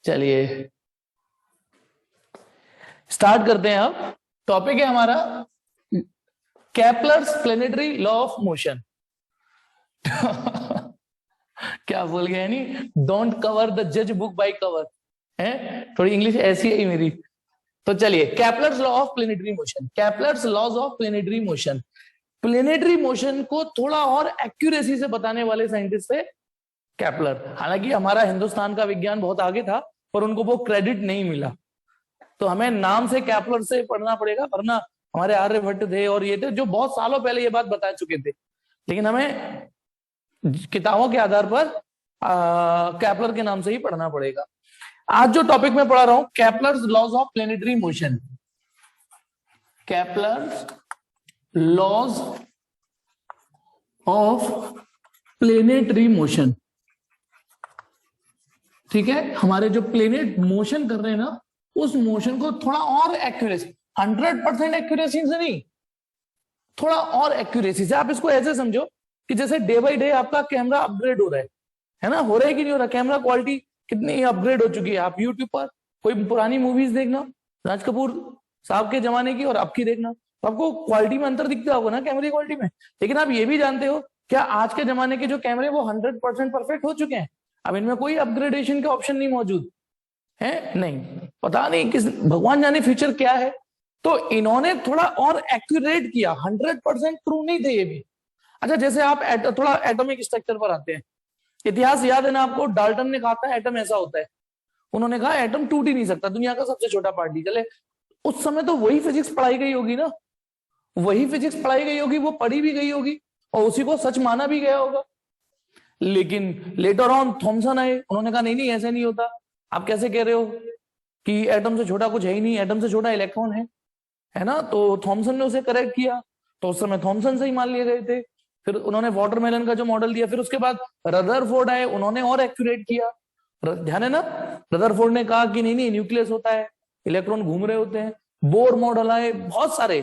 चलिए स्टार्ट करते हैं। अब टॉपिक है हमारा Kepler's planetary law of motion. क्या बोल गया नहीं, डोंट कवर द जज बुक बाय कवर है, थोड़ी इंग्लिश ऐसी है मेरी। तो चलिए, Kepler's law of planetary motion, Kepler's laws of planetary motion. Planetary motion को थोड़ा और एक्यूरेसी से बताने वाले साइंटिस्ट थे केपलर। हालांकि हमारा हिंदुस्तान का विज्ञान बहुत आगे था, पर उनको वो क्रेडिट नहीं मिला। तो हमें नाम से केपलर से पढ़ना पड़ेगा, वरना हमारे आर्यभट्ट थे और ये थे जो बहुत सालों पहले ये बात बता चुके थे, लेकिन हमें किताबों के आधार पर केपलर के नाम से ही पढ़ना पड़ेगा। आज जो टॉपिक मैं पढ़ा रहा हूं, Kepler's laws of planetary motion, Kepler's laws of planetary motion. ठीक है, हमारे जो प्लेनेट मोशन कर रहे हैं ना, उस मोशन को थोड़ा और एक्यूरेसी, 100% एक्यूरेसी से नहीं, थोड़ा और एक्यूरेसी से। आप इसको ऐसे समझो कि जैसे डे बाय डे आपका कैमरा अपग्रेड हो रहा है ना, हो रहा है कि नहीं हो रहा? कैमरा क्वालिटी कितनी अपग्रेड हो चुकी है। आप यूट्यूब पर कोई पुरानी मूवीज देखना, राज कपूर साहब के जमाने की और अब की देखना, तो आपको क्वालिटी में अंतर दिखता होगा ना, कैमरे क्वालिटी में। लेकिन आप ये भी जानते हो क्या आज के जमाने के जो कैमरे वो 100% परफेक्ट हो चुके हैं। अब इनमें कोई अपग्रेडेशन का ऑप्शन नहीं मौजूद है, नहीं, पता नहीं किस भगवान जाने फीचर क्या है। तो इन्होंने थोड़ा और एक्यूरेट किया, 100% ट्रू नहीं थे ये भी। अच्छा, जैसे आप थोड़ा एटॉमिक स्ट्रक्चर पर आते हैं। इतिहास याद है ना आपको, डाल्टन ने कहा था एटम ऐसा होता है। उन्होंने कहा एटम टूट ही नहीं सकता, दुनिया का सबसे छोटा पार्टिकल है। उस समय तो वही फिजिक्स पढ़ाई गई होगी ना, वही फिजिक्स पढ़ाई गई होगी, वो पढ़ी भी गई होगी और उसी को सच माना भी गया होगा। लेकिन लेटर ऑन थॉमसन आए, उन्होंने कहा नहीं नहीं ऐसे नहीं होता, आप कैसे कह रहे हो कि एटम से छोटा कुछ है ही नहीं, एटम से छोटा इलेक्ट्रॉन है ना। तो थॉमसन ने उसे करेक्ट किया, तो उस समय थॉमसन से ही मान लिए गए थे। फिर उन्होंने वाटरमेलन का जो मॉडल दिया, फिर उसके बाद रदरफोर्ड आए, उन्होंने और एक्यूरेट किया। ध्यान है ना, रदरफोर्ड ने कहा कि नहीं नहीं न्यूक्लियस होता है, इलेक्ट्रॉन घूम रहे होते हैं। बोर मॉडल आए, बहुत सारे।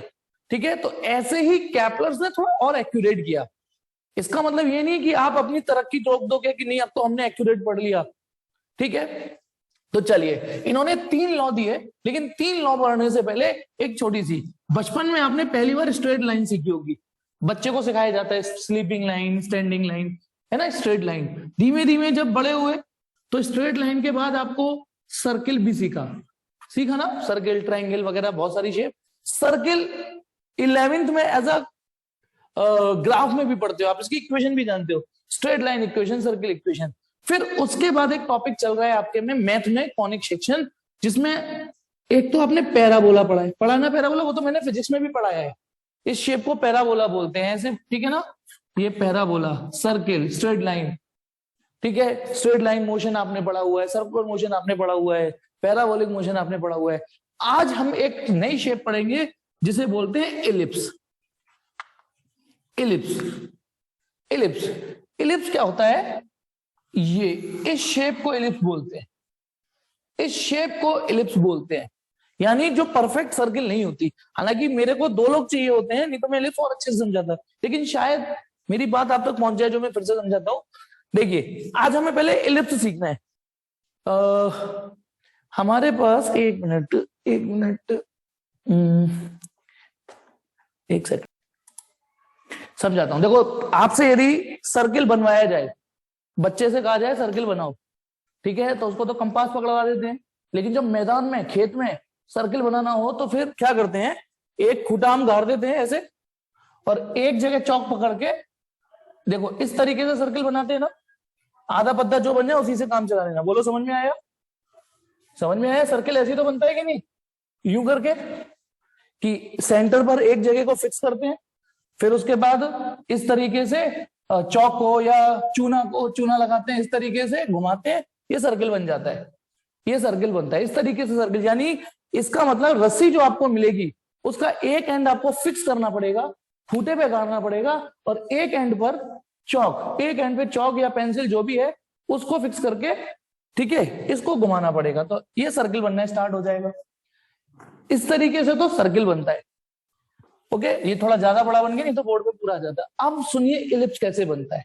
ठीक है, तो ऐसे ही केपलर्स ने थोड़ा और एक्यूरेट किया। इसका मतलब ये नहीं कि आप अपनी तरक्की रोक दोगे कि नहीं अब तो हमने एक्यूरेट पढ़ लिया। ठीक है, तो चलिए, इन्होंने 3 लॉ दिए, लेकिन 3 लॉ पढ़ने से पहले एक छोटी सी, बचपन में आपने पहली बार स्ट्रेट लाइन सीखी होगी। बच्चे को सिखाया जाता है स्लीपिंग लाइन, स्टैंडिंग लाइन, है ना, स्ट्रेट लाइन। धीमे धीमे जब बड़े हुए तो स्ट्रेट लाइन के बाद आपको सर्किल भी सीखा ना, सर्किल, ट्रायंगल वगैरह बहुत सारी शेप। सर्किल 11th में एज अ ग्राफ में भी पढ़ते हो आप, इसकी इक्वेशन भी जानते हो, straight line equation, circle equation. फिर उसके बाद एक टॉपिक चल रहा है आपके में मैथ में, कॉनिक सेक्शन, जिसमें एक तो आपने पैराबोला पढ़ा ना, पैराबोला वो तो मैंने फिजिक्स में भी पढ़ाया है। इस शेप को पैराबोला बोलते हैं ऐसे, ठीक है ना, ये पैराबोला, सर्किल, स्ट्रेट लाइन। ठीक है, स्ट्रेट लाइन मोशन आपने पढ़ा हुआ है, सर्कुलर मोशन आपने पढ़ा हुआ है, पैराबोलिक मोशन आपने पढ़ा हुआ है। आज हम एक नई शेप पढ़ेंगे जिसे बोलते हैं इलिप्स। इलिप्स, इलिप्स, इलिप्स क्या होता है? ये इस शेप को इलिप्स बोलते हैं, इस शेप को इलिप्स बोलते हैं, यानी जो परफेक्ट सर्किल नहीं होती। हालांकि मेरे को 2 लोग चाहिए होते हैं, नहीं तो मैं इलिप्स और अच्छे से समझाता, लेकिन शायद मेरी बात आप तक पहुंच जाए जो मैं फिर से समझाता हूं। देखिए, आज हमें पहले इलिप्स सीखना है। हमारे पास एक मिनट, एक सेकंड समझाता हूं। देखो, आपसे यदि सर्किल बनवाया जाए, बच्चे से कहा जाए सर्किल बनाओ, ठीक है, तो उसको तो कंपास पकड़वा देते हैं। लेकिन जब मैदान में, खेत में सर्किल बनाना हो तो फिर क्या करते हैं, एक खूंटा हम गाड़ देते हैं ऐसे, और एक जगह चौक पकड़ के, देखो इस तरीके से सर्किल बनाते हैं ना, आधा पत्ता जो बन जाए उसी से काम चला लेना। बोलो समझ में आया? समझ में आया? सर्किल ऐसे तो बनता है कि नहीं, यूं करके कि सेंटर पर एक जगह को फिक्स करते हैं, फिर उसके बाद इस तरीके से चौक को या चूना लगाते हैं, इस तरीके से घुमाते हैं, ये सर्किल बन जाता है, ये सर्किल बनता है। इस तरीके से सर्किल, यानी इसका मतलब रस्सी जो आपको मिलेगी उसका एक एंड आपको फिक्स करना पड़ेगा, खूंटे पे गाड़ना पड़ेगा, और एक एंड पर चौक, एक एंड पे चौक या पेंसिल जो भी है उसको फिक्स करके, ठीक है, इसको घुमाना पड़ेगा, तो ये सर्किल बनना स्टार्ट हो जाएगा। इस तरीके से तो सर्किल बनता है। ओके, ये थोड़ा ज्यादा बड़ा बन गया, नहीं तो बोर्ड पे पूरा आ जाता। अब सुनिए इलिप्स कैसे बनता है।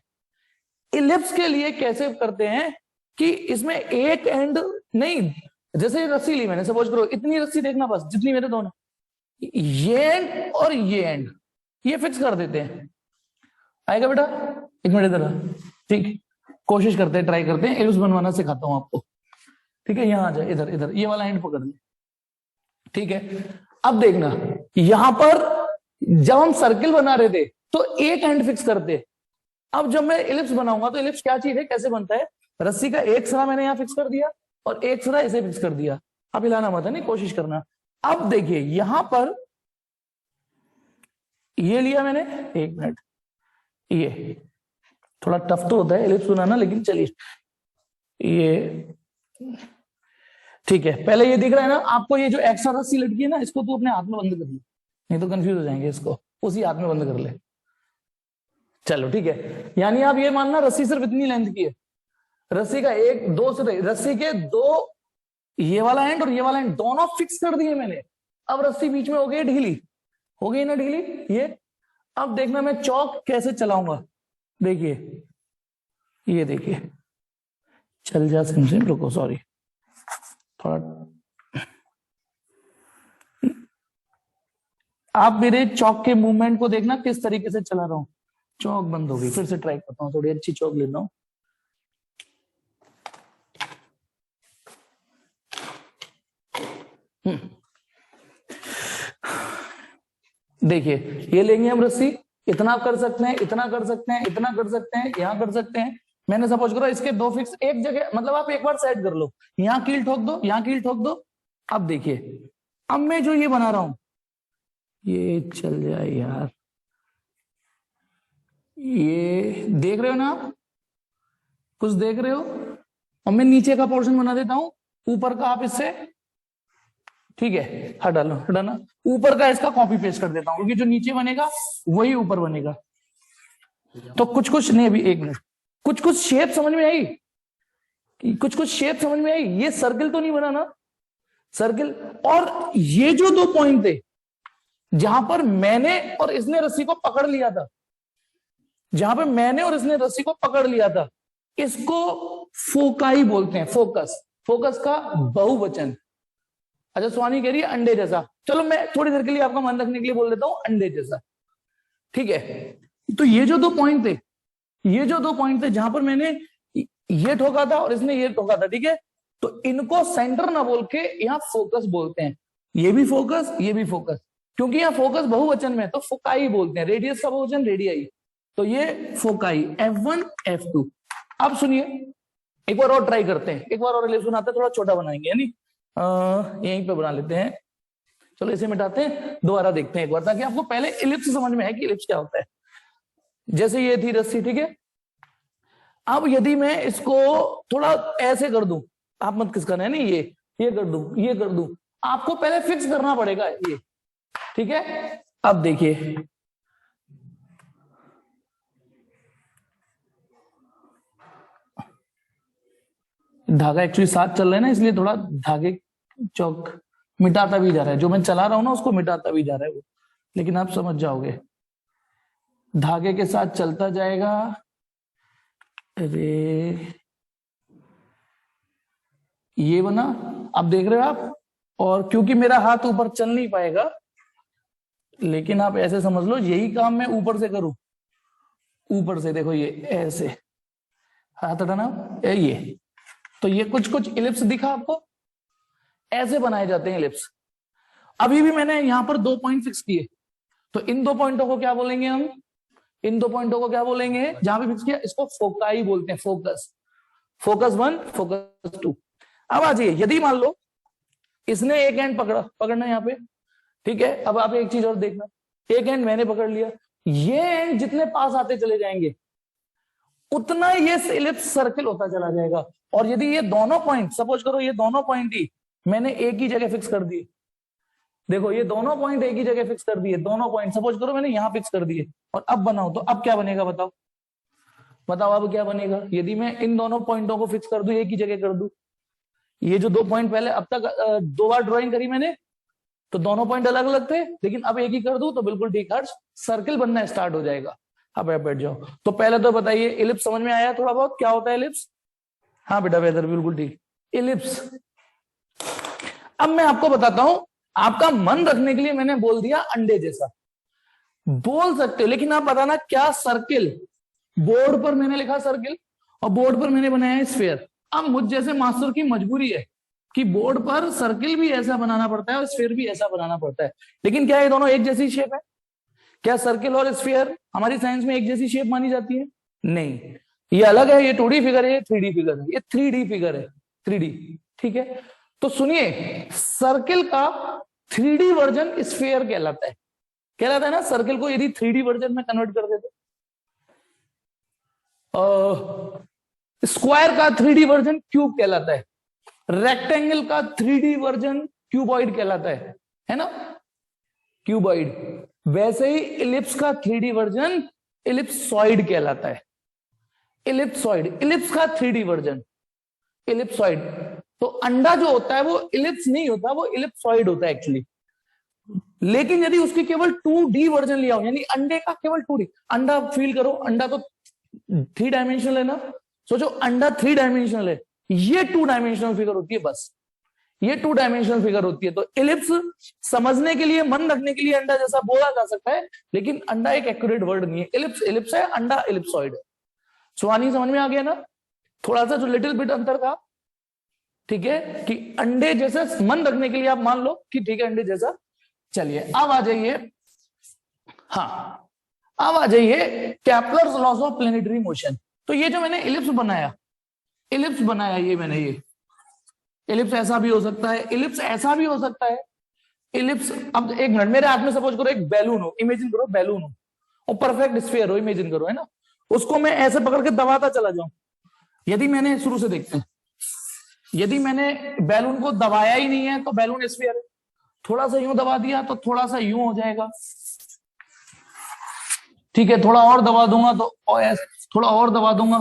इलिप्स के लिए कैसे करते हैं कि इसमें एक एंड नहीं, जैसे रस्सी ली मैंने, सपोज करो इतनी रस्सी देखना बस जितनी मेरे दोनों, ये एंड और ये एंड ये फिक्स कर देते हैं। आएगा बेटा? एक मिनट इधर, ठीक, कोशिश करते हैं, ट्राई करते हैं, एलिप्स बनवाना सिखाता हूं आपको। ठीक है, यहां आ जाए, इधर इधर ये वाला एंड पकड़ ले। ठीक है, अब देखना यहां पर जब हम सर्किल बना रहे थे तो एक एंड फिक्स करते, अब जब मैं एलिप्स बनाऊंगा तो एलिप्स क्या चीज है, कैसे बनता है, रस्सी का एक सिरा मैंने यहां फिक्स कर दिया और एक सिरा इसे फिक्स कर दिया। अब हिलाना मत है, नहीं, कोशिश करना। अब देखिए यहां पर ये लिया मैंने, एक मिनट, ये थोड़ा टफ तो होता है एलिप्स बनाना, लेकिन चलिए ये ठीक है। पहले ये दिख रहा है ना आपको, ये जो एक्स्ट्रा रस्सी लटकी है ना, इसको तू अपने हाथ में बंद कर ले, नहीं तो कंफ्यूज हो जाएंगे, इसको उसी हाथ में बंद कर ले। चलो ठीक है, यानी आप ये मानना रस्सी सिर्फ इतनी लेंथ की है, रस्सी का एक दो सिरे, रस्सी के दो, ये वाला एंड और ये वाला एंड दोनों फिक्स कर दिए मैंने। अब रस्सी बीच में हो गई ढीली, हो गई ना ढीली ये। अब देखना मैं चौक कैसे चलाऊंगा, देखिए ये देखिए, चल जा सिमसिम, रुको सॉरी थोड़ा, आप मेरे चौक के मूवमेंट को देखना किस तरीके से चला रहा हूं। चौक बंद हो गई, फिर से ट्राई करता हूँ, थोड़ी अच्छी चौक लेना हूं। देखिए ये लेंगे हम रस्सी, इतना कर सकते हैं, इतना कर सकते हैं, इतना कर सकते हैं, यहां कर सकते हैं। मैंने सपोज करो इसके दो फिक्स एक जगह, मतलब आप एक बार सेट कर लो, यहां कील ठोक दो, यहां कील ठोक दो। अब देखिए अब मैं जो ये बना रहा हूं, ये चल जाए यार, ये देख रहे हो ना आप, कुछ देख रहे हो? और मैं नीचे का पोर्शन बना देता हूं, ऊपर का आप इससे, ठीक है, हटा लो, हटाना, ऊपर का इसका कॉपी पेस्ट कर देता हूं, क्योंकि जो नीचे बनेगा वही ऊपर बनेगा। तो कुछ कुछ नहीं, अभी एक मिनट, कुछ कुछ शेप समझ में आई, कुछ कुछ शेप समझ में आई। ये सर्किल तो नहीं बना ना, सर्किल, और ये जो दो पॉइंट थे जहां पर मैंने और इसने रस्सी को पकड़ लिया था, जहां पर मैंने और इसने रस्सी को पकड़ लिया था, इसको फोकाई बोलते हैं, फोकस, फोकस का बहुवचन। अच्छा स्वानी कह रही है अंडे जैसा, चलो मैं थोड़ी देर के लिए आपका मन रखने के लिए बोल देता हूं अंडे जैसा, ठीक है। तो ये जो दो पॉइंट थे, ये जो दो पॉइंट थे जहां पर मैंने ये ठोका था और इसने ये ठोका था, ठीक है, तो इनको सेंटर ना बोल के यहाँ फोकस बोलते हैं। ये भी फोकस, ये भी फोकस, क्योंकि यहाँ फोकस बहुवचन में तो फोकाई बोलते हैं, रेडियस का बहुवचन रेडियाई, तो ये फोकाई F1 F2। अब सुनिए एक बार और ट्राई करते हैं, एक बार और रिलेशन बनाते हैं, थोड़ा छोटा बनाएंगे, यानी यहीं पे बना लेते हैं। चलो इसे मिटाते हैं, दोबारा देखते हैं एक बार, ताकि आपको पहले इलिप्स समझ में आए कि इलिप्स क्या होता है। जैसे ये थी रस्सी, ठीक है, अब यदि मैं इसको थोड़ा ऐसे कर दूं, आप मत किस करना है, नहीं ये कर दूं, ये कर दूं, आपको पहले फिक्स करना पड़ेगा ये, ठीक है। अब देखिए धागा एक्चुअली साथ चल रहा है ना, इसलिए थोड़ा धागे चौक मिटाता भी जा रहा है, जो मैं चला रहा हूं ना उसको मिटाता भी जा रहा है वो, लेकिन आप समझ जाओगे, धागे के साथ चलता जाएगा। अरे ये बना, अब देख रहे हो आप, और क्योंकि मेरा हाथ ऊपर चल नहीं पाएगा, लेकिन आप ऐसे समझ लो यही काम मैं ऊपर से करूं, ऊपर से देखो ये ऐसे हाथ हटाना, ये तो ये कुछ कुछ इलिप्स दिखा आपको, ऐसे बनाए जाते हैं इलिप्स। अभी भी मैंने यहां पर दो पॉइंट फिक्स किए, तो इन दो पॉइंटों को क्या बोलेंगे हम, इन दो पॉइंटों को क्या बोलेंगे, जहां पे फिक्स किया इसको फोकाई बोलते हैं, फोकस, फोकस 1 फोकस 2। अब आ जाइए, यदि मान लो इसने एक एंड पकड़ना यहाँ पे, ठीक है, अब आप एक चीज और देखना, एक एंड मैंने पकड़ लिया, ये एंड जितने पास आते चले जाएंगे उतना ये इलिप्स सर्किल होता चला जाएगा। और यदि ये दोनों पॉइंट, सपोज करो ये दोनों पॉइंट ही मैंने एक ही जगह फिक्स कर दिए, देखो ये दोनों पॉइंट एक ही जगह फिक्स कर दिए, दोनों पॉइंट सपोज करो मैंने यहां फिक्स कर दिए, और अब बनाओ तो अब क्या बनेगा, बताओ बताओ अब क्या बनेगा, यदि मैं इन दोनों पॉइंटों को फिक्स कर दूं, एक ही जगह कर दूं, ये जो दो पॉइंट पहले अब तक दो बार ड्राइंग करी मैंने, तो दोनों पॉइंट अलग अलग थे, लेकिन अब एक ही कर दूं तो बिल्कुल ठीक है, सर्किल बनना स्टार्ट हो जाएगा। अब आप बैठ जाओ, तो पहले तो बताइए इलिप्स समझ में आया थोड़ा बहुत, क्या होता है इलिप्स, हाँ बेटा वेदर बिल्कुल ठीक। इलिप्स, अब मैं आपको बताता हूं, आपका मन रखने के लिए मैंने बोल दिया अंडे जैसा, बोल सकते हो, लेकिन आप बताना क्या सर्किल, बोर्ड पर मैंने लिखा सर्किल और बोर्ड पर मैंने बनाया स्फीयर। अब मुझ जैसे मास्टर की मजबूरी है कि बोर्ड पर सर्किल भी ऐसा बनाना पड़ता है और स्फीयर भी ऐसा बनाना पड़ता है, लेकिन क्या ये दोनों एक जैसी शेप है? क्या सर्किल और स्फीयर हमारी साइंस में एक जैसी शेप मानी जाती है? नहीं, ये अलग है, ये 2D फिगर है, ये 3D फिगर है, ये 3D फिगर है, 3D, ठीक है। तो सुनिए, सर्किल का 3D वर्जन स्फीयर कहलाता है, कहलाता है ना। सर्किल को यदि 3D वर्जन में कन्वर्ट कर देते, स्क्वायर का 3D वर्जन क्यूब कहलाता है, रेक्टेंगल का 3D वर्जन क्यूबॉइड कहलाता है ना, क्यूबॉइड। वैसे ही इलिप्स का 3D वर्जन इलिप्सॉइड कहलाता है, इलिप्सॉइड, इलिप्स का 3D वर्जन इलिप्सॉइड। तो अंडा जो होता है वो इलिप्स नहीं होता, वो इलिप्सॉइड होता है एक्चुअली। लेकिन यदि उसकी केवल 2D वर्जन लिया हो, यानी अंडे का केवल 2D, अंडा फील करो, अंडा तो 3 डायमेंशनल है ना, सोचो अंडा 3 डायमेंशनल है, ये 2 डायमेंशनल फिगर होती है, बस ये 2 डायमेंशनल फिगर होती है। तो इलिप्स समझने के लिए, मन रखने के लिए अंडा जैसा बोला जा सकता है, लेकिन अंडा एक एक्यूरेट वर्ड नहीं है। इलिप्स इलिप्स है, अंडा इलिप्सॉइड है। सुहानी समझ में आ गया ना, थोड़ा सा जो लिटिल बिट अंतर था, ठीक है, कि अंडे जैसे मन रखने के लिए आप मान लो कि ठीक है अंडे जैसा। चलिए अब आ जाइए, हाँ अब आ जाइए Kepler's laws of planetary motion. तो ये जो मैंने इलिप्स बनाया, इलिप्स बनाया, ये मैंने, ये इलिप्स ऐसा भी हो सकता है, इलिप्स ऐसा भी हो सकता है, इलिप्स। अब एक मिनट, मेरे हाथ में सपोज करो एक बैलून हो, इमेजिन करो बैलून हो और परफेक्ट स्फीयर हो, इमेजिन करो, है ना, उसको मैं ऐसे पकड़ के दबाता चला जाऊं। यदि मैंने, शुरू से देखते हैं, यदि मैंने बैलून को दबाया ही नहीं है तो बैलून स्फीयर है, थोड़ा सा यूं दबा दिया तो थोड़ा सा यूं हो जाएगा, ठीक है, थोड़ा और दबा दूंगा तो थोड़ा और दबा दूंगा,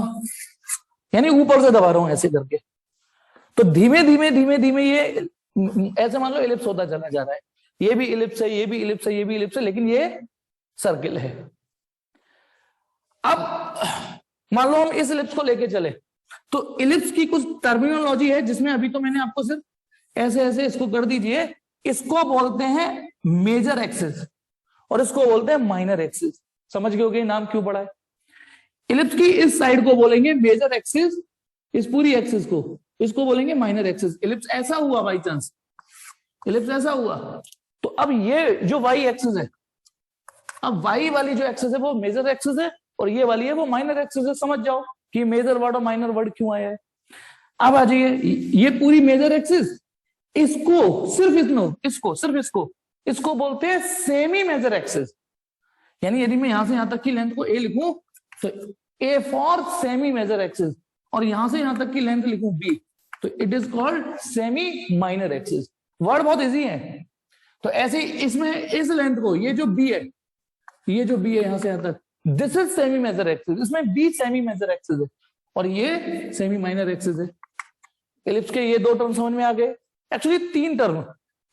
यानी ऊपर से दबा रहा हूं ऐसे करके। तो धीमे धीमे धीमे धीमे ये ऐसे मान लो इलिप्स होता चला जा रहा है, ये भी इलिप्स है, ये भी इलिप्स है, ये भी इलिप्स है, लेकिन ये सर्किल है। अब मान लो हम इस इलिप्स को लेके चले, तो इलिप्स की कुछ टर्मिनोलॉजी है जिसमें अभी तो मैंने आपको सिर्फ ऐसे ऐसे इसको कर दीजिए, इसको बोलते हैं मेजर एक्सिस और इसको बोलते हैं माइनर एक्सिस। समझ गए होगे नाम क्यों पड़ा है? इलिप्स की इस साइड को बोलेंगे मेजर एक्सिस, इस पूरी एक्सिस को, इसको बोलेंगे माइनर एक्सिस। इलिप्स ऐसा हुआ बाई चांस, इलिप्स ऐसा हुआ, तो अब ये जो वाई एक्सिस है, अब वाई वाली जो एक्सिस है वो मेजर एक्सिस है और ये वाली है वो माइनर एक्सिस है। समझ जाओ कि मेजर वर्ड और माइनर वर्ड क्यों आया है। अब आ जाइए, ये पूरी मेजर एक्सिस, इसको सिर्फ इसको बोलते हैं सेमी मेजर एक्सिस। यानी यदि मैं यहां से यहां तक की लेंथ को ए लिखूं तो a for semi major axis, और यहां से यहां तक की लेंथ लिखूं बी, तो it is called semi minor axis. Word बहुत इजी है। तो ऐसे इसमें इस लेंथ को, ये जो बी है, ये जो बी है यहां से यहां तक, this is semi major axis, इसमें बी सेमी मेजर एक्सिस है और ये सेमी माइनर एक्सिस है। इलिप्स के ये 2 टर्म समझ में आ गए, एक्चुअली 3 टर्म,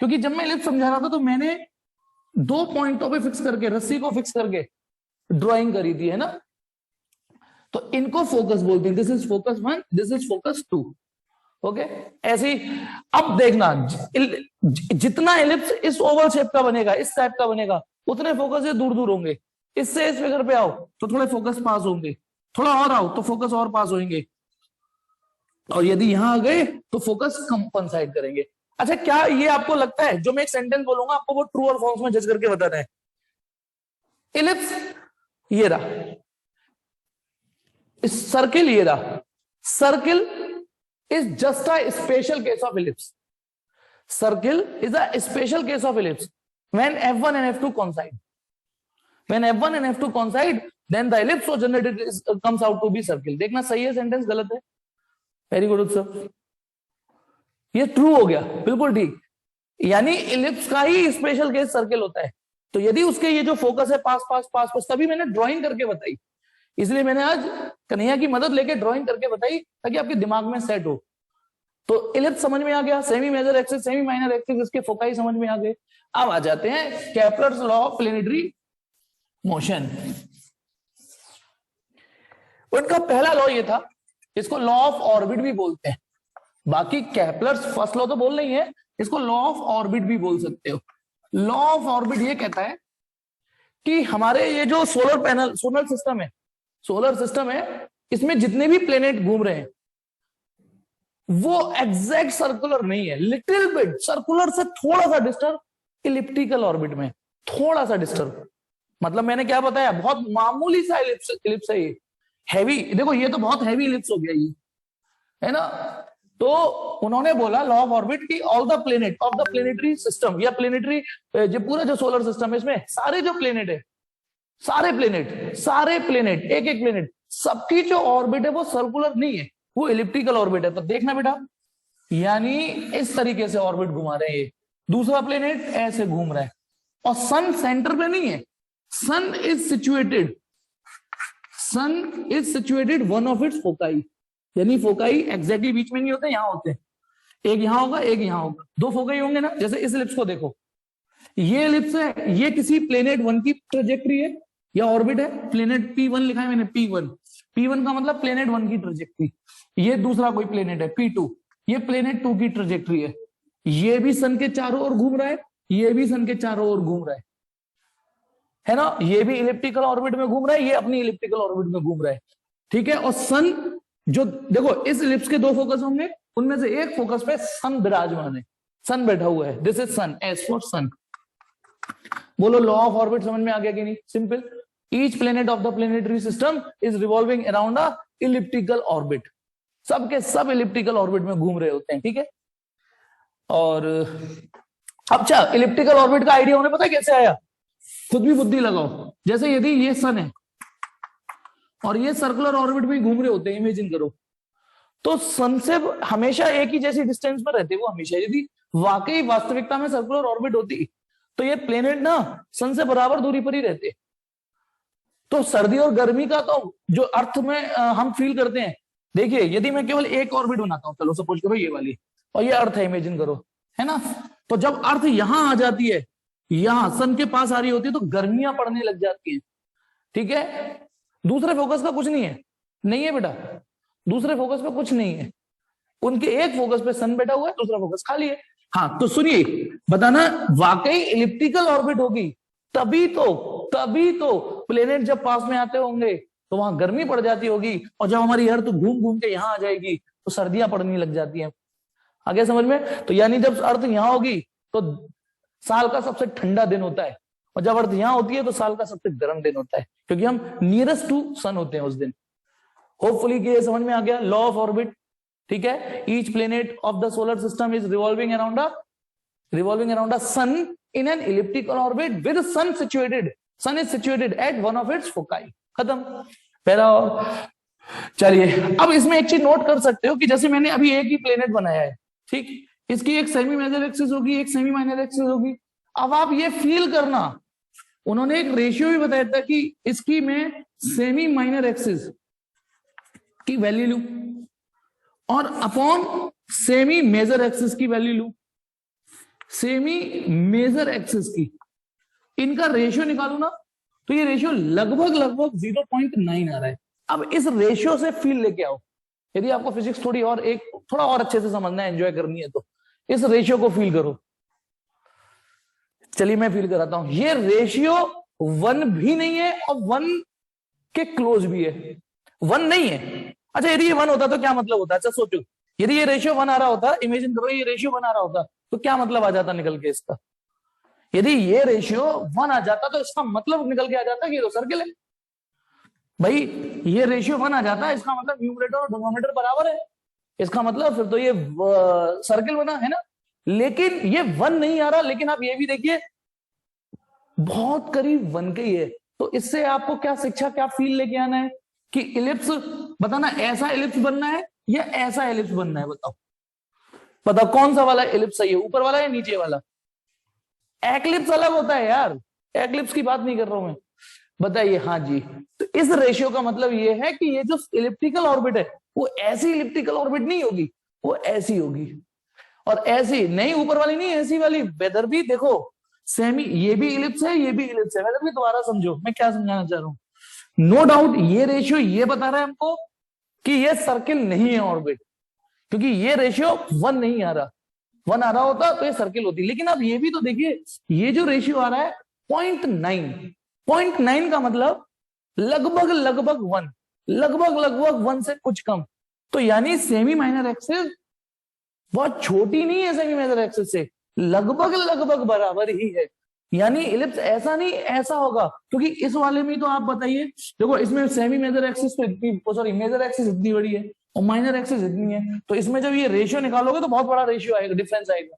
क्योंकि जब मैं इलिप्स समझा रहा था तो मैंने 2 पॉइंटों पे फिक्स करके, रस्सी को फिक्स करके ड्राइंग करी थी, है ना। तो इनको फोकस बोलते हैं, this is focus 1, this is focus 2, okay. ऐसे ही अब देखना, जितना इलिप्स इस ओवल शेप का बनेगा, इस टाइप का बनेगा, उतने फोकस ये दूर दूर होंगे। इससे इस फिगर पे आओ तो थोड़े फोकस पास होंगे, थोड़ा और आओ तो फोकस और पास होंगे, और यदि यहां आ गए तो फोकस कंपनसाइड करेंगे। अच्छा, क्या ये आपको लगता है जो मैं एक सेंटेंस बोलूंगा आपको वो ट्रू और फॉल्स में जज करके बताना है? इलिप्स ये रहा, सर्किल ये रहा, circle is just a special case of ellipse, circle is a special case of ellipse when f1 and f2 coincide, when f1 and f2 coincide then the ellipse so generated comes out to be circle। देखना सही है sentence, गलत है? Very good उत्सव, ये true हो गया, बिल्कुल ठीक। यानी इलिप्स का ही स्पेशल केस सर्किल होता है। तो यदि उसके ये जो फोकस है पास पास पास पास, तभी मैंने ड्राइंग करके बताई, इसलिए मैंने आज कन्हैया की मदद लेके ड्राइंग करके बताई ताकि आपके दिमाग में सेट हो। तो इलिप्स समझ में आ गया, semi major axis, semi minor axis, इसके फोकाई समझ में आ गए। अब आ जाते हैं Kepler's law of planetary motion. उनका पहला लॉ ये था इसको लॉ ऑफ ऑर्बिट भी बोलते हैं। बाकी केपलर्स फर्स्ट लॉ तो बोल नहीं है, इसको लॉ ऑफ ऑर्बिट भी बोल सकते हो। लॉ ऑफ ऑर्बिट ये कहता है कि हमारे ये जो सोलर सिस्टम है, इसमें जितने भी प्लेनेट घूम रहे हैं वो एग्जैक्ट सर्कुलर नहीं है, लिटिल बिट सर्कुलर से थोड़ा सा डिस्टर्ब, इलिप्टिकल ऑर्बिट में थोड़ा सा डिस्टर्ब। मतलब मैंने क्या बताया, बहुत मामूली सा इलिप्स है ये। हैवी, देखो ये तो बहुत हैवी इलिप्स हो गया ये, है ना। तो उन्होंने बोला लॉ ऑफ ऑर्बिट की all the planet of the planetary system, या प्लेनेटरी जो पूरा जो सोलर सिस्टम है इसमें सारे जो प्लेनेट है, सारे प्लेनेट एक एक प्लेनेट सबकी जो ऑर्बिट है वो सर्कुलर नहीं है, वो इलिप्टिकल ऑर्बिट है। तो देखना बेटा, यानी इस तरीके से ऑर्बिट घुमा रहे हैं ये, दूसरा प्लेनेट ऐसे घूम रहा है और सन सेंटर पे नहीं है। Sun is situated one of its foci, यानी फोकाई एग्जैक्टली बीच में नहीं होते, यहां होते हैं, एक यहां होगा एक यहां होगा, दो फोकाई होंगे ना। जैसे इस इलिप्स को देखो, ये इलिप्स है, ये किसी प्लेनेट 1 की ट्रेजेक्ट्री है या ऑर्बिट है, प्लेनेट P1 लिखा है मैंने, P1 का मतलब प्लेनेट 1 की ट्रेजेक्ट्री। ये दूसरा कोई प्लेनेट है P2, ये प्लेनेट 2 की ट्रेजेक्ट्री है। ये भी सन के चारों ओर घूम रहा है, ये भी सन के चारों ओर घूम रहा है ना। ये भी इलिप्टिकल ऑर्बिट में घूम रहा है, ये अपनी इलिप्टिकल ऑर्बिट में घूम रहा है, ठीक है। और सन जो देखो, इस इलिप्स के दो फोकस होंगे, उनमें से एक फोकस पे सन विराजमान है, सन बैठा हुआ है, this is sun, S for sun. बोलो लॉ ऑफ ऑर्बिट समझ में आ गया कि नहीं? Simple, each planet of the planetary system is revolving around a elliptical orbit, सबके सब इलिप्टिकल ऑर्बिट में घूम रहे होते हैं, ठीक है। और अच्छा, इलिप्टिकल ऑर्बिट का आइडिया उन्हें पता है कैसे आया? खुद भी बुद्धि लगाओ। जैसे यदि ये सन है और ये सर्कुलर ऑर्बिट में घूम रहे होते हैं, इमेजिन करो, तो सन से हमेशा एक ही जैसी डिस्टेंस पर रहते वो हमेशा। यदि वाकई वास्तविकता में सर्कुलर ऑर्बिट होती तो ये प्लेनेट ना सन से बराबर दूरी पर ही रहते। तो सर्दी और गर्मी का तो जो अर्थ में हम फील करते हैं, देखिए यदि मैं केवल एक ऑर्बिट बनाता हूं, चलो सपोज करो ये वाली, और ये अर्थ है, इमेजिन करो, है ना। तो जब अर्थ यहां आ जाती है, यहां सन के पास आ रही होती है, तो गर्मियां पड़ने लग जाती हैं, ठीक है। दूसरे फोकस का कुछ नहीं है, नहीं है बेटा, दूसरे फोकस पे कुछ नहीं है, उनके एक फोकस पे सन बैठा हुआ है, दूसरा फोकस खाली है। हाँ, तो सुनिए, बताना वाकई इलिप्टिकल ऑर्बिट होगी तभी तो प्लेनेट जब पास में आते होंगे तो वहां गर्मी पड़ जाती होगी, और जब हमारी अर्थ घूम घूम के यहां आ जाएगी तो सर्दियां पड़ने लग जाती हैं। आगे समझ में? तो यानी जब अर्थ यहां होगी तो साल का सबसे ठंडा दिन होता है, और जब अर्थ यहां होती है तो साल का सबसे गर्म दिन होता है, क्योंकि हम नियरेस्ट टू सन होते हैं उस दिन। होपफुली ये समझ में आ गया लॉ ऑफ ऑर्बिट, ठीक है। Each planet of the solar system is revolving around a sun in an elliptical orbit with sun is situated at one of its foci. खत्म पहला। और चलिए, अब इसमें एक चीज नोट कर सकते हो कि जैसे मैंने अभी एक ही प्लेनेट बनाया है, ठीक, इसकी एक सेमी मेजर एक्सिस होगी, एक सेमी माइनर एक्सिस होगी। अब आप ये फील करना, उन्होंने एक रेशियो भी बताया था कि इसकी मैं सेमी माइनर एक्सिस की वैल्यू लू और अपॉन सेमी मेजर एक्सिस की वैल्यू लू, सेमी मेजर एक्सिस की, इनका रेशियो निकालू ना, तो ये रेशियो लगभग 0.9 आ रहा है। अब इस रेशियो से फील लेके आओ, यदि आपको फिजिक्स थोड़ा और अच्छे से समझना है, एंजॉय करनी है, तो इस रेशियो को फील करो। चलिए मैं फील कराता हूं। ये रेशियो 1 भी नहीं है और 1 के क्लोज भी है, 1 नहीं है। अच्छा, यदि ये 1 होता तो क्या मतलब होता? अच्छा सोचो, यदि ये रेशियो 1 आ रहा होता, इमेजिन करो ये रेशियो 1 आ रहा होता, तो क्या मतलब आ जाता निकल के इसका? यदि ये रेशियो 1 आ जाता तो इसका मतलब निकल के आ जाता कि ये तो सर्किल है भाई। ये रेशियो 1 आ जाता है, इसका मतलब न्यूमरेटर और डिनोमिनेटर बराबर है, इसका मतलब फिर तो ये सर्किल बना, है ना। लेकिन ये 1 नहीं आ रहा, लेकिन आप ये भी देखिए बहुत करीब 1 के ही है। तो इससे आपको क्या शिक्षा, क्या फील लेके आना है कि इलिप्स, बताना ऐसा इलिप्स बनना है या ऐसा इलिप्स बनना है, बताओ कौन सा वाला इलिप्स सही है, ऊपर वाला या नीचे वाला? एक्लिप्स अलग होता है यार, एक्लिप्स की बात नहीं कर रहा हूं मैं, बताइए। हाँ जी, तो इस रेशियो का मतलब ये है कि ये जो इलिप्टिकल ऑर्बिट है वो ऐसी इलिप्टिकल ऑर्बिट नहीं होगी, वो ऐसी होगी, और ऐसी नहीं, ऊपर वाली नहीं, ऐसी वाली। वेदर भी देखो सेमी, ये भी इलिप्स है, ये भी इलिप्स है, वेदर भी दोबारा समझो मैं क्या समझाना चाह रहा हूं। नो डाउट ये रेशियो ये बता रहा है हमको कि ये सर्किल नहीं है ऑर्बिट, क्योंकि ये रेशियो 1 नहीं आ रहा। 1 आ रहा होता तो ये सर्किल होती। लेकिन अब ये भी तो देखिए, ये जो रेशियो आ रहा है 0.9 का मतलब लगभग लगभग 1, लगभग 1 से कुछ कम। तो यानी सेमी माइनर एक्सिस बहुत छोटी नहीं है सेमी मेजर एक्सिस से, लगभग लगभग बराबर ही है। यानी इलिप्स ऐसा नहीं ऐसा होगा, क्योंकि इस वाले में तो आप बताइए, देखो इसमें सेमी मेजर एक्सिस तो इतनी, सॉरी मेजर एक्सिस इतनी बड़ी है और माइनर एक्सिस इतनी है, तो इसमें जब ये रेशियो निकालोगे तो बहुत बड़ा रेशियो आएगा, डिफरेंस आएगा।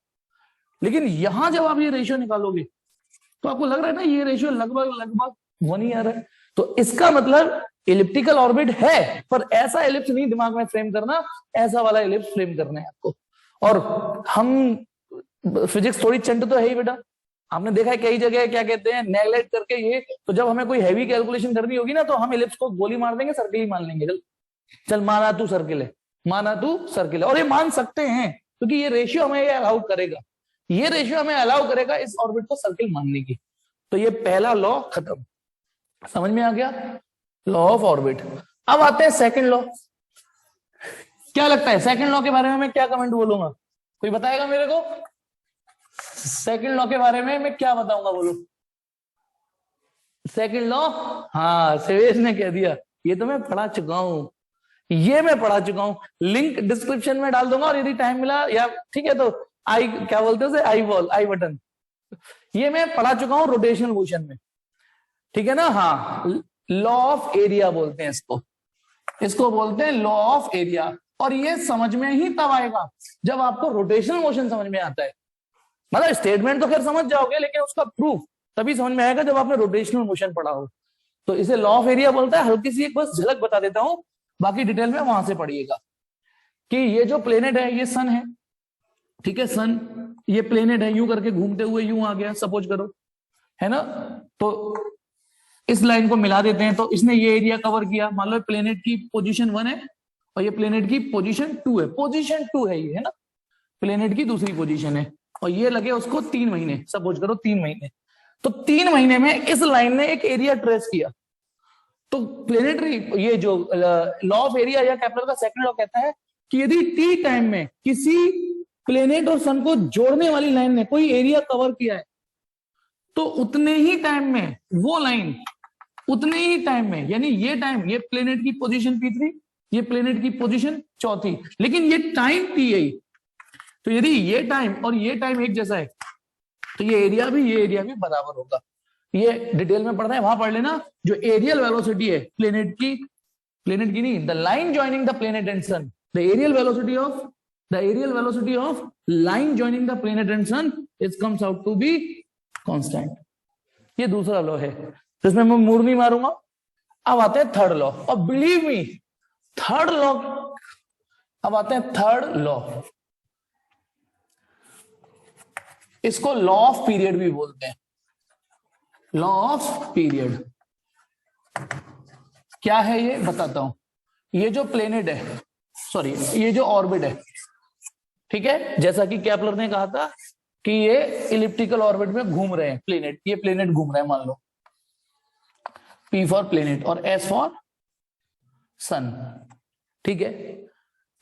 लेकिन यहां जब आप ये रेशियो निकालोगे तो आपको लग रहा है ना ये रेशियो लगभग लगभग 1 ही आ रहा है। तो इसका मतलब इलिप्टिकल ऑर्बिट है, पर ऐसा इलिप्स नहीं दिमाग में फ्रेम करना, ऐसा वाला इलिप्स फ्रेम करना है आपको। और हम फिजिक्स थोड़ी चंट तो है ही बेटा, आपने देखा है कई जगह क्या कहते हैं नेगलेक्ट करके ये, तो जब हमें कोई हैवी कैलकुलेशन करनी होगी ना तो हम इलिप्स को गोली मार देंगे, सर्किल ही मान लेंगे। चल माना तू सर्किल है, माना तू सर्किल है, और ये मान सकते हैं क्योंकि ये रेशियो हमें ये अलाउ करेगा, ये रेशियो हमें अलाउ करेगा इस ऑर्बिट को सर्किल मानने की। तो ये पहला लॉ खत्म, समझ में आ गया, लॉ ऑफ ऑर्बिट। अब आते हैं सेकंड लॉ। क्या लगता है सेकंड लॉ के बारे में मैं क्या कमेंट बोलूंगा, कोई बताएगा मेरे को? सेकंड लॉ के बारे में मैं क्या बताऊंगा, बोलो। सेकंड लॉ, हाँ सेवेश ने कह दिया, ये तो मैं पढ़ा चुका हूं, ये मैं पढ़ा चुका हूं, लिंक डिस्क्रिप्शन में डाल दूंगा, और यदि टाइम मिला या ठीक है तो आई क्या बोलते हैं आई बॉल, आई बटन, ये मैं पढ़ा चुका हूं रोटेशनल मोशन में, ठीक है ना। हाँ, लॉ ऑफ एरिया बोलते हैं इसको, इसको बोलते हैं लॉ ऑफ एरिया। और ये समझ में ही तब आएगा जब आपको रोटेशनल मोशन समझ में आता है। मतलब स्टेटमेंट तो खैर समझ जाओगे, लेकिन उसका प्रूफ तभी समझ में आएगा जब आपने रोटेशनल मोशन पढ़ा हो। तो इसे लॉ ऑफ एरिया बोलता है। हल्की सी एक बस झलक बता देता हूं, बाकी डिटेल में वहां से पढ़िएगा कि ये जो प्लेनेट है ये सन है, ठीक है, सन ये प्लेनेट है, यूं करके घूमते हुए यूं आ गया, सपोज करो, है ना। तो इस लाइन को मिला देते हैं, तो इसने ये एरिया कवर किया। मान लो प्लेनेट की पोजीशन 1 है और ये प्लेनेट की पोजीशन 2 है, पोजीशन 2 है ये, है ना, प्लेनेट की दूसरी पोजीशन है, और ये लगे उसको 3 महीने, सपोज करो 3 महीने। तो 3 महीने में इस लाइन ने एक एरिया ट्रेस किया। तो प्लेनेटरी ये जो लॉ ऑफ एरिया या केपलर का सेकंड लॉ कहता है कि यदि टी टाइम में किसी प्लेनेट और सन को जोड़ने वाली लाइन ने कोई एरिया कवर किया है, तो उतने ही टाइम में वो लाइन, उतने ही टाइम में, यानी ये टाइम, ये प्लेनेट की पोजीशन P3, ये प्लेनेट की पोजीशन 4थी, लेकिन ये टाइम T है। तो यदि ये टाइम और ये टाइम एक जैसा है तो ये एरिया भी बराबर होगा। ये डिटेल में पढ़ना है, वहां पढ़ लेना। जो एरियल वेलोसिटी है प्लेनेट की नहीं, the line joining the planet and sun, the areal velocity of line joining the planet and sun is comes out to be constant. ये दूसरा लॉ है जिसमें मैं मूड नहीं मारूंगा। अब आते हैं थर्ड लॉ, और बिलीव मी थर्ड लॉ, अब आते हैं थर्ड लॉ, इसको लॉ ऑफ पीरियड भी बोलते हैं। लॉ ऑफ पीरियड क्या है ये बताता हूं। ये जो प्लेनेट है, सॉरी ये जो ऑर्बिट है, ठीक है, जैसा कि केपलर ने कहा था कि ये इलिप्टिकल ऑर्बिट में घूम रहे हैं प्लेनेट, ये प्लेनेट घूम रहे हैं, मान लो P फॉर प्लेनेट और S फॉर सन, ठीक है।